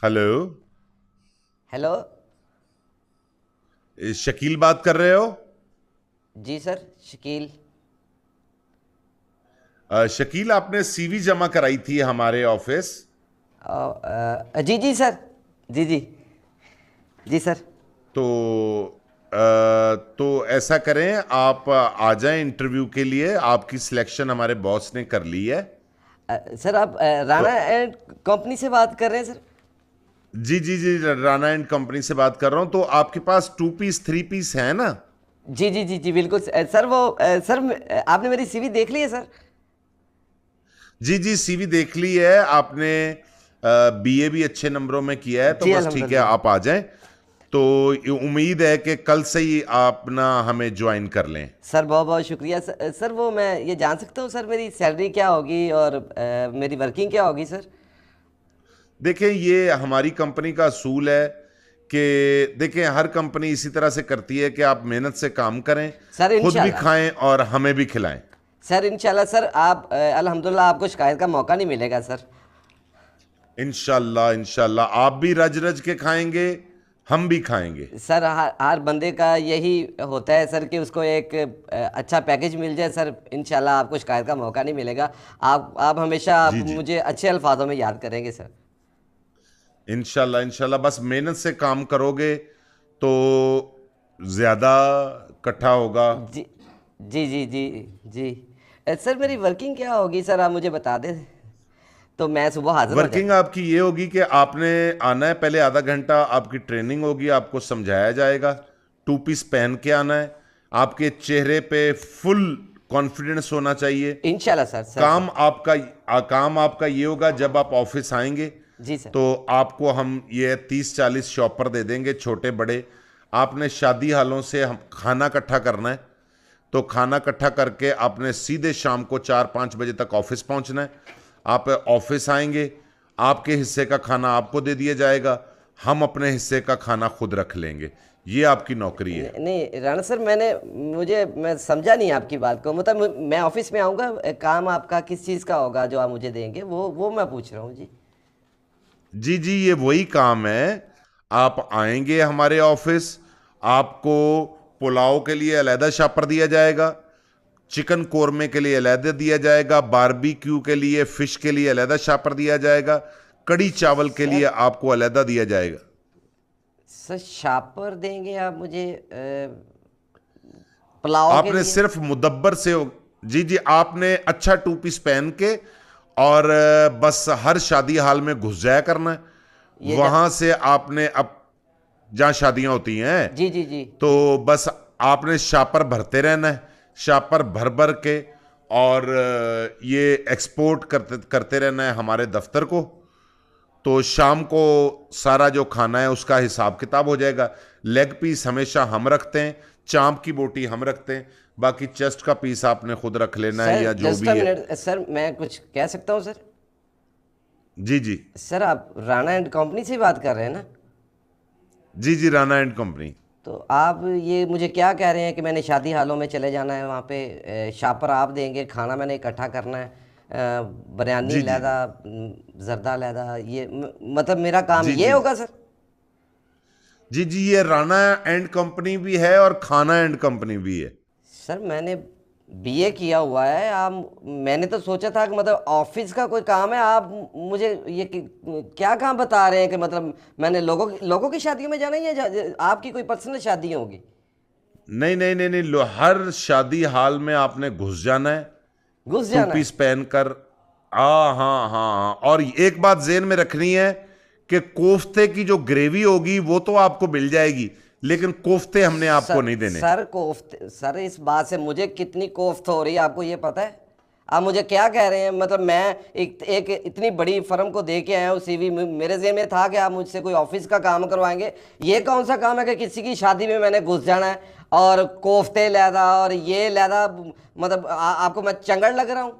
Hello. Hello. Shakeel बात कर रहे हो? जी सर, शकील। शकील, आपने सीवी जमा कराई थी हमारे ऑफिस। जी जी सर। जी जी। जी सर। तो तो ऐसा करें, आप आ जाएं इंटरव्यू के लिए। आपकी सिलेक्शन हमारे बॉस ने कर ली है। सर आप तो राणा एंड कंपनी से बात कर रहे हैं सर? जी जी जी, राणा एंड कंपनी से बात कर रहा हूं। तो आपके पास 2 पीस 3 पीस है ना? जी जी जी जी बिल्कुल सर। वो सर आपने मेरी सीवी देख ली है सर? जी जी, सीवी देख ली है आपने। बीए भी अच्छे नंबरों में किया है, तो जी बस ठीक है, अल्हम्दुलिल्लाह। आप आ जाएं। तो उम्मीद है कि कल से ही आप ना हमें ज्वाइन कर लें। सर बहुत बहुत शुक्रिया सर। सर वो मैं ये जान सकता हूँ सर मेरी सैलरी क्या होगी और मेरी वर्किंग क्या होगी सर? देखें, ये हमारी कंपनी का असूल है कि देखें, हर कंपनी इसी तरह से करती है कि आप मेहनत से काम करें, सर खुद भी इंशाल्लाह। खाएं और हमें भी खिलाएं। सर इंशाल्लाह सर, आप अल्हम्दुलिल्लाह आपको शिकायत का मौका नहीं मिलेगा सर। इंशाल्लाह इंशाल्लाह, आप भी रज रज के खाएंगे, हम भी खाएंगे। सर हर बंदे का यही होता है सर कि उसको एक अच्छा पैकेज मिल जाए सर। इंशाल्लाह आपको शिकायत का मौका नहीं मिलेगा। आप हमेशा आप जी जी, मुझे अच्छे अल्फाजों में याद करेंगे सर। इंशाल्लाह इंशाल्लाह, बस मेहनत से काम करोगे तो ज्यादा इकट्ठा होगा। जी जी जी जी जी। सर मेरी वर्किंग क्या होगी सर, आप मुझे बता दें तो मैं सुबह हाजिर हो वर्किंग जाता। आपकी ये होगी कि आपने आना है, पहले आधा घंटा आपकी ट्रेनिंग होगी, आपको समझाया जाएगा। 2 पीस पहन के आना है। आपके चेहरे पे फुल कॉन्फिडेंस होना चाहिए। इंशाल्लाह सर। Sir sir. काम आपका ये होगा, जब आप ऑफिस आएंगे जी सर। तो आपको हम ये 30-40 शॉपर दे देंगे, छोटे बड़े। आपने शादी हालों से हम खाना इकट्ठा करना है। तो खाना इकट्ठा करके आपने सीधे शाम को 4-5 बजे तक ऑफिस पहुंचना है। आप ऑफिस आएंगे, आपके हिस्से का खाना आपको दे दिया जाएगा, हम अपने हिस्से का खाना खुद रख लेंगे। ये आपकी नौकरी है। नहीं राणा सर, मैं समझा नहीं आपकी बात को। मतलब मैं ऑफिस में आऊँगा, काम आपका किस चीज़ का होगा जो आप मुझे देंगे, वो मैं पूछ रहा हूँ जी। जी जी, ये वही काम है। आप आएंगे हमारे ऑफिस, आपको पुलाव के लिए अलहदा शापर दिया जाएगा, चिकन कोरमे के लिए अलहदा दिया जाएगा, बारबेक्यू के लिए, फिश के लिए अलहदा शापर दिया जाएगा, कड़ी चावल के लिए सर आपको अलहदा दिया जाएगा। सर शापर देंगे आप मुझे पुलाव के आपने लिए? सिर्फ मुदब्बर से जी जी, आपने अच्छा 2 पीस पहन के और बस हर शादी हाल में घुस जाया करना है। ये जा वहां से आपने अब जहां शादियां होती हैं, जी जी जी तो बस आपने शापर भरते रहना है, शापर भर भर के। और ये एक्सपोर्ट करते करते रहना है हमारे दफ्तर को। तो शाम को सारा जो खाना है उसका हिसाब किताब हो जाएगा। लेग पीस हमेशा हम रखते हैं, चांप की बोटी हम रखते हैं, बाकी चेस्ट का पीस आपने खुद रख लेना है, सर या जो जस्ट अ भी है। मिनट सर, मैं कुछ कह सकता हूँ सर? जी जी सर आप राणा एंड कंपनी से बात कर रहे हैं ना? जी जी, राणा एंड कंपनी। तो आप ये मुझे क्या कह रहे हैं कि मैंने शादी हालों में चले जाना है, वहाँ पे शापर आप देंगे, खाना मैंने इकट्ठा करना है, बिरयानी जी जी लहदा, जर्दा लहदा, ये मतलब मेरा काम जी ये जी होगा सर? जी जी, ये राणा एंड कंपनी भी है और खाना एंड कंपनी भी है। सर मैंने बीए किया हुआ है। आप मैंने तो सोचा था कि मतलब ऑफिस का कोई काम है। आप मुझे ये क्या काम बता रहे हैं कि मतलब मैंने लोगों की शादियों में जाना है, या आपकी कोई पर्सनल शादी होगी? नहीं नहीं नहीं नहीं, हर शादी हाल में आपने घुस जाना है, घुस टू जाना पीस है? पहनकर। हाँ हाँ हाँ, और एक बात जेहन में रखनी है कि कोफ्ते की जो ग्रेवी होगी वो तो आपको मिल जाएगी, लेकिन कोफ्ते हमने आपको सर नहीं देने। सर कोफ्ते सर, इस बात से मुझे कितनी कोफ्त हो रही है आपको ये पता है? आप मुझे क्या कह रहे हैं? मतलब मैं एक इतनी बड़ी फर्म को दे के आया हूँ सीवी। मेरे जेहन में था कि आप मुझसे कोई ऑफिस का काम करवाएंगे। ये कौन सा काम है कि किसी की शादी में मैंने घुस जाना है और कोफ्ते लैदा और ये लैदा? मतलब आपको मैं चंगड़ लग रहा हूँ?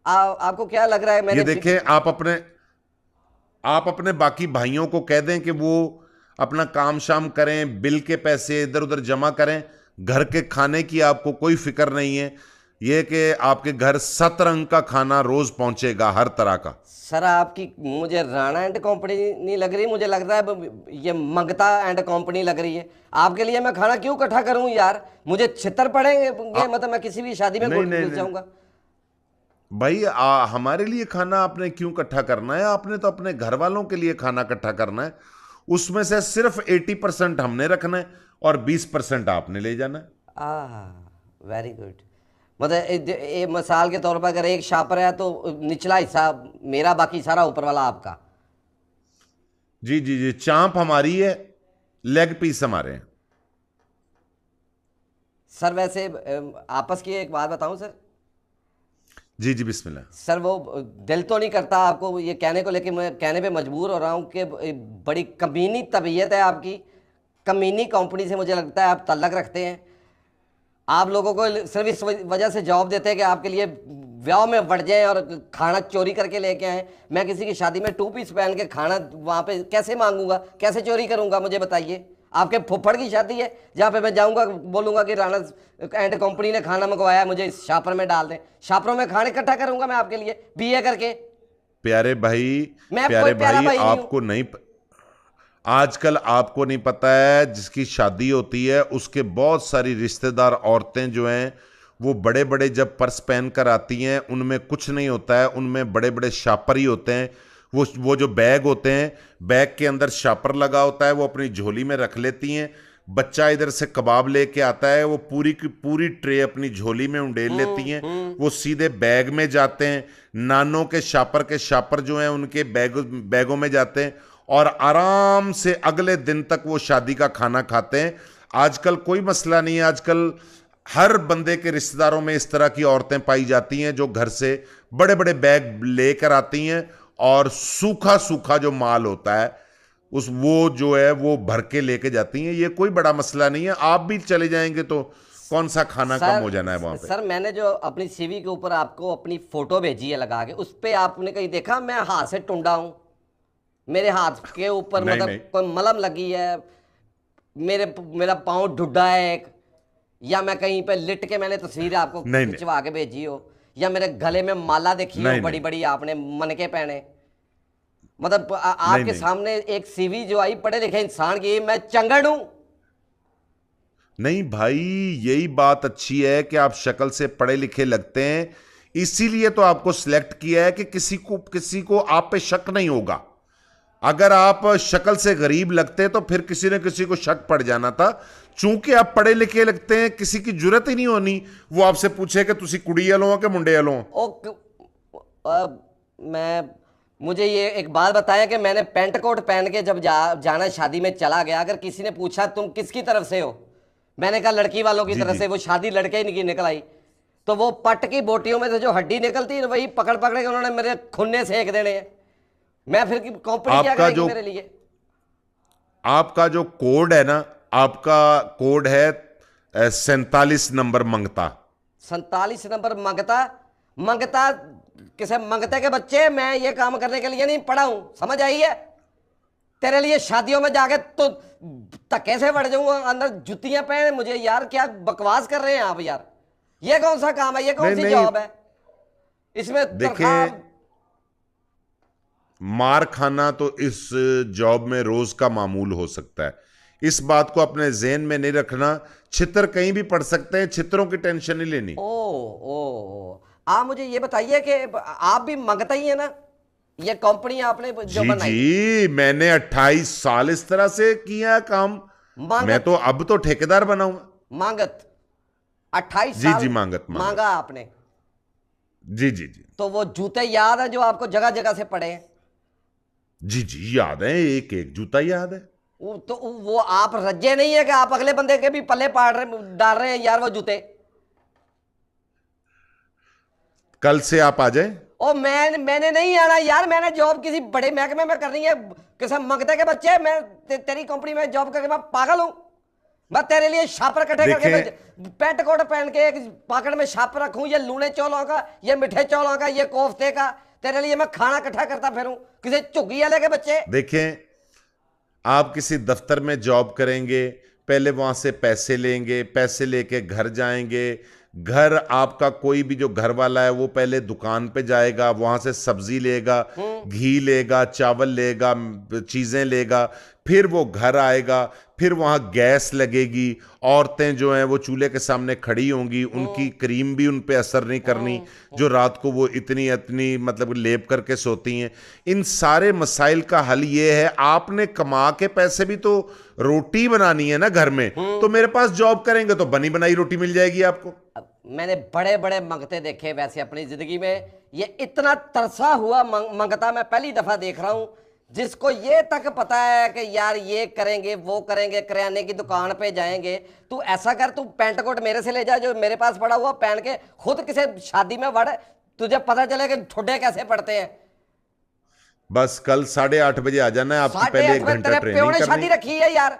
आपको क्या लग रहा है ये मैंने देखें, आप अपने बाकी भाइयों को कह दें कि वो अपना काम शाम करें, बिल के पैसे इधर उधर जमा करें। घर के खाने की आपको कोई फिक्र नहीं है। ये कि आपके घर 7 रंग का खाना रोज पहुंचेगा, हर तरह का। सर आपकी मुझे राणा एंड कंपनी नहीं लग रही, मुझे लग रहा है ये मंगता एंड कंपनी लग रही है। आपके लिए मैं खाना क्यों इकट्ठा करूं यार, मुझे छितर पड़ेंगे मतलब मैं किसी भी शादी में नहीं नहीं घुस नहीं जाऊंगा। भाई, हमारे लिए खाना आपने क्यों इकट्ठा करना है? आपने तो अपने घर वालों के लिए खाना इकट्ठा करना है। उसमें से सिर्फ 80% हमने रखना है और 20% आपने ले जाना है। Very good. मतलब मिसाल के तौर पर अगर एक शापर है तो निचला हिस्सा मेरा, बाकी सारा ऊपर वाला आपका। जी जी जी, चांप हमारी है, लेग पीस हमारे हैं। सर वैसे आपस की एक बात बताऊं सर। जी जी, बिस्मिल्लाह। सर वो दिल तो नहीं करता आपको ये कहने को, लेकिन मैं कहने पे मजबूर हो रहा हूँ कि बड़ी कमीनी तबीयत है आपकी। कमीनी कंपनी से मुझे लगता है आप तल्लक रखते हैं। आप लोगों को सिर्फ इस वजह से जॉब देते हैं कि आपके लिए ब्याह में बढ़ जाएं और खाना चोरी करके लेके आए। मैं किसी की शादी में 2 पीस पहन के खाना वहाँ पे कैसे मांगूंगा, कैसे चोरी करूंगा, मुझे बताइए। आपके फुफ्फड़ की शादी है जहाँ पे मैं जाऊंगा बोलूंगा कि राणा एंड कंपनी ने खाना मंगवाया है, मुझे इस शापर में डाल दें। शापरों में खाने इकट्ठा करूंगा मैं आपके लिए बीए करके। प्यारे भाई, मैं कोई प्यारे प्यारा भाई, भाई नहीं हूँ। आपको नहीं आजकल आपको नहीं पता है, जिसकी शादी होती है उसके बहुत सारी रिश्तेदार औरतें जो हैं वो बड़े बड़े जब पर्स पहन कर आती हैं, उनमें कुछ नहीं होता है, उनमें बड़े बड़े शापर ही होते हैं। वो जो बैग होते हैं, बैग के अंदर शापर लगा होता है, वो अपनी झोली में रख लेती हैं। बच्चा इधर से कबाब लेके आता है, वो पूरी की पूरी ट्रे अपनी झोली में उंडेल लेती हैं। वो सीधे बैग में जाते हैं। नानों के शापर जो हैं उनके बैगों में जाते हैं और आराम से अगले दिन तक वो शादी का खाना खाते हैं। आजकल कोई मसला नहीं है। आजकल हर बंदे के रिश्तेदारों में इस तरह की औरतें पाई जाती हैं जो घर से बड़े बड़े बैग लेकर आती हैं और सूखा सूखा जो माल होता है वो जो है वो भर के लेके जाती हैं। ये कोई बड़ा मसला नहीं है। आप भी चले जाएंगे तो कौन सा खाना कम हो जाना है वहां पे। सर मैंने जो अपनी सीवी के ऊपर आपको अपनी फोटो भेजी है लगा के, उस पर आपने कहीं देखा मैं हाथ से टुंडा हूं? मेरे हाथ के ऊपर नहीं मतलब नहीं कोई मलम लगी है, मेरा पाँव ढुड्डा है एक, या मैं कहीं पे लिट के मैंने तस्वीर आपको नहीं नहीं खिंचवा के भेजी हो, या मेरे गले में माला देखी हो नहीं बड़ी नहीं बड़ी आपने मनके पहने। मतलब नहीं आपके नहीं सामने एक सीवी जो आई पढ़े लिखे इंसान की, मैं चंगड़ हूं? नहीं भाई, यही बात अच्छी है कि आप शक्ल से पढ़े लिखे लगते हैं, इसीलिए तो आपको सिलेक्ट किया है कि किसी को आप पे शक नहीं होगा। अगर आप शक्ल से गरीब लगते तो फिर किसी न किसी को शक पड़ जाना था। चूंकि आप पढ़े लिखे लगते हैं, किसी की जरूरत ही नहीं होनी वो आपसे पूछे कि तुसी कुड़ी वालों हो कि मुंडे वालों हो। मैं मुझे ये एक बात बताया कि मैंने पेंट कोट पहन के जब जाना शादी में चला गया, अगर किसी ने पूछा तुम किसकी तरफ से हो, मैंने कहा लड़की वालों की जी तरफ जी से, वो शादी लड़के ही निकल आई, तो वो पट की बोटियों में से जो हड्डी निकलती है वही पकड़ पकड़ के उन्होंने मेरे खुन्ने सेक देने हैं। मैं फिर कंपनी क्या आपका करेगी जो मेरे लिए? आपका जो कोड है ना, आपका कोड है 47 नंबर मंगता। 47 नंबर मंगता? मंगता किसे मंगते के बच्चे? मैं ये काम करने के लिए नहीं पढ़ा हूं, समझ आई है? तेरे लिए शादियों में जाके तो धक्के से बढ़ जाऊंगा, अंदर जुतियां पहने मुझे। यार क्या बकवास कर रहे हैं आप यार, ये कौन सा काम है, ये कौन नहीं सी नहीं, जॉब है? इसमें तनख्वाह। देखें, मार खाना तो इस जॉब में रोज का मामूल हो सकता है। इस बात को अपने ज़हन में नहीं रखना। छितर कहीं भी पड़ सकते हैं, छितरों की टेंशन नहीं लेनी। ओ आप मुझे ये बताइए कि आप भी मंगता ही है ना? ये कंपनी आपने जो जी बनाई जी, मैंने 28 साल इस तरह से किया काम। मैं मांगत, तो अब तो ठेकेदार बनाऊंगा। मांगत 28 जी साल जी, मांगत मांगत। मांगा आपने? जी जी जी तो वो जूते याद है जो आपको जगह जगह से पड़े हैं? जी जी, याद है, एक एक जूता याद है। वो आप रज्जे नहीं है कि आप अगले बंदे के भी पल्ले पाड़ रहे डाल रहे हैं यार वो जूते? कल से आप आ जाए। ओ मैंने नहीं आना यार, मैंने जॉब किसी बड़े महकमे में करनी है। किसी मंगते के बच्चे, मैं तेरी कंपनी में जॉब करके मैं पागल हूं? मैं तेरे लिए छापर इकट्ठे करके देखें, पेंट कोट पहन के एक पॉकेट में छापर रखूं, ये लूने चौलों का, ये मिठे चौलों का, ये कोफ्ते का, तेरे लिए मैं खाना इकट्ठा करता फिरूं किसी झुग्गी वाले के बच्चे? देखें, आप किसी दफ्तर में जॉब करेंगे, पहले वहां से पैसे लेंगे, पैसे लेके घर जाएंगे, घर आपका कोई भी जो घर वाला है वो पहले दुकान पे जाएगा, वहां से सब्जी लेगा, घी लेगा, चावल लेगा, चीजें लेगा, फिर वो घर आएगा, फिर वहां गैस लगेगी, औरतें जो हैं वो चूल्हे के सामने खड़ी होंगी, उनकी क्रीम भी उन पे असर नहीं करनी, जो रात को वो इतनी इतनी मतलब लेप करके सोती हैं। इन सारे मसाइल का हल ये है, आपने कमा के पैसे भी तो रोटी बनानी है ना घर में, तो मेरे पास जॉब करेंगे तो बनी बनाई रोटी मिल जाएगी आपको। अब मैंने बड़े बड़े मंगते देखे वैसे अपनी जिंदगी में, ये इतना तरसा हुआ मंगता मैं पहली दफा देख रहा हूं, जिसको ये तक पता है कि यार ये करेंगे वो करेंगे, किराने की दुकान पे जाएंगे। तू ऐसा कर, तू पैंट कोट मेरे से ले जा जो मेरे पास पड़ा हुआ, पहन के खुद किसी शादी में बढ़, तुझे पता चले कि ठुड्डे कैसे पड़ते हैं। बस कल 8:30 बजे आ जाना है, आपकी पहले 1 घंटा ट्रेनिंग करनी। शादी रखी है यार।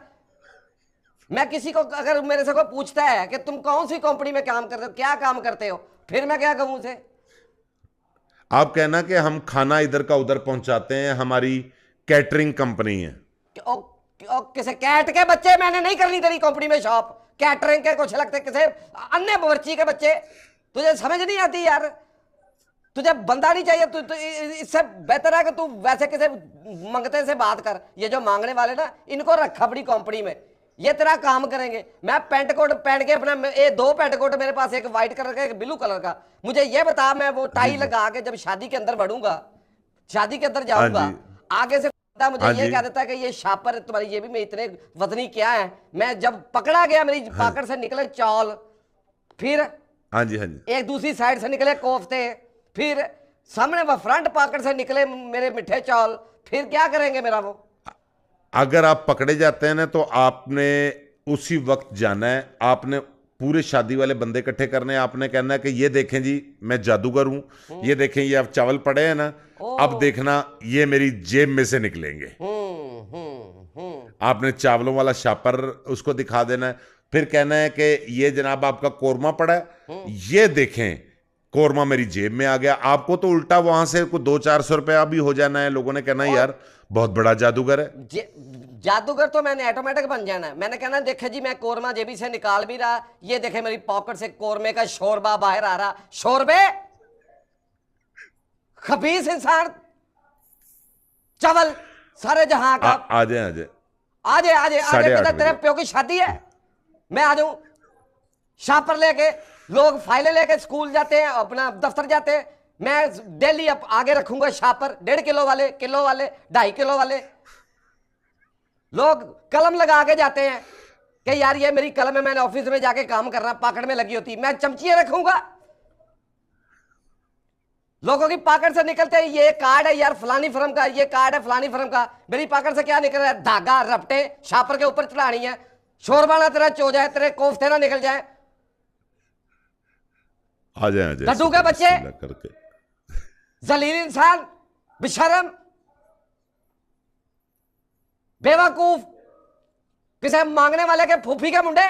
मैं किसी को अगर मेरे से कोई पूछता है कि तुम कौन सी कंपनी में काम करते हो, क्या काम करते हो, फिर मैं क्या कहूं उसे? आप कहना कि हम खाना इधर का उधर पहुंचाते हैं, हमारी कैटरिंग कंपनी है। किसे कैट के बच्चे, मैंने नहीं करनी तेरी कंपनी में शॉप। कैटरिंग के कुछ लगते किसे अन्य बवर्ची के बच्चे, तुझे समझ नहीं आती यार। तुझे बंदा नहीं चाहिए, तू इससे बेहतर है कि तू वैसे किसी मंगते से बात कर। ये जो मांगने वाले ना, इनको रखा अपनी कंपनी में, ये तेरा काम करेंगे। मैं पेंट कोट पहन के अपना, ये 2 पेंट कोट मेरे पास, एक व्हाइट कलर का एक ब्लू कलर का। मुझे ये बता, मैं वो टाई लगा के जब शादी के अंदर बढ़ूंगा, शादी के अंदर जाऊंगा, आगे से मुझे ये कह देता है कि ये शापर तुम्हारी ये भी में इतने वजनी क्या है। मैं जब पकड़ा गया, मेरी पॉकेट से निकले चौल, फिर हाँ जी, हाँ जी, एक दूसरी साइड से निकले कोफ्ते, फिर सामने वो फ्रंट पॉकेट से निकले मेरे मिठे चौल, फिर क्या करेंगे मेरा वो? अगर आप पकड़े जाते हैं ना तो आपने उसी वक्त जाना है, आपने पूरे शादी वाले बंदे इकट्ठे करने हैं, आपने कहना है कि ये देखें जी मैं जादूगर हूं, ये देखें ये आप चावल पड़े हैं ना, अब देखना ये मेरी जेब में से निकलेंगे। आपने चावलों वाला शापर उसको दिखा देना है, फिर कहना है कि ये जनाब आपका कोरमा पड़ा है, ये देखें कोरमा मेरी जेब में आ गया। आपको तो उल्टा वहां से कोई 200-400 रुपया भी हो जाना है, लोगों ने कहना है यार बहुत बड़ा जादूगर है। जादूगर तो मैंने ऑटोमेटिक बन जाना है। मैंने कहना देखे जी मैं कोरमा जेबी से निकाल भी रहा, ये देखे मेरी पॉकेट से कोरमे का शोरबा बाहर आ रहा। शोरबे, खबीस इंसान, चावल सारे जहां का। आ जाए, आ जाए, आ जाए, आ जाए, आ जाए। तेरे प्यो की शादी है, मैं आ जाऊं शापर लेके। लोग फाइलें लेके स्कूल जाते हैं, अपना दफ्तर जाते हैं, मैं डेली आगे रखूंगा शापर, 1.5 किलो वाले, किलो वाले, 2.5 किलो वाले। लोग कलम लगा के जाते हैं कि यार ये मेरी कलम है, मैंने ऑफिस में जाके काम करना, पॉकेट में लगी होती। मैं चमचियां रखूंगा, लोगों की पॉकेट से निकलते हैं ये कार्ड है यार फलानी फर्म का, ये कार्ड है फलानी फर्म का। मेरी पॉकेट से क्या निकल रहा है? धागा, रपटे शापर के ऊपर चढ़ानी है। शोरबाना तेरा चो जाए, तेरे कोफ्ते ना निकल जाए। आ जाए, आ जाए लड्डू के बच्चे, करके जलील इंसान, बेशरम, बेवकूफ, किसे मांगने वाले के फूफी के मुंडे।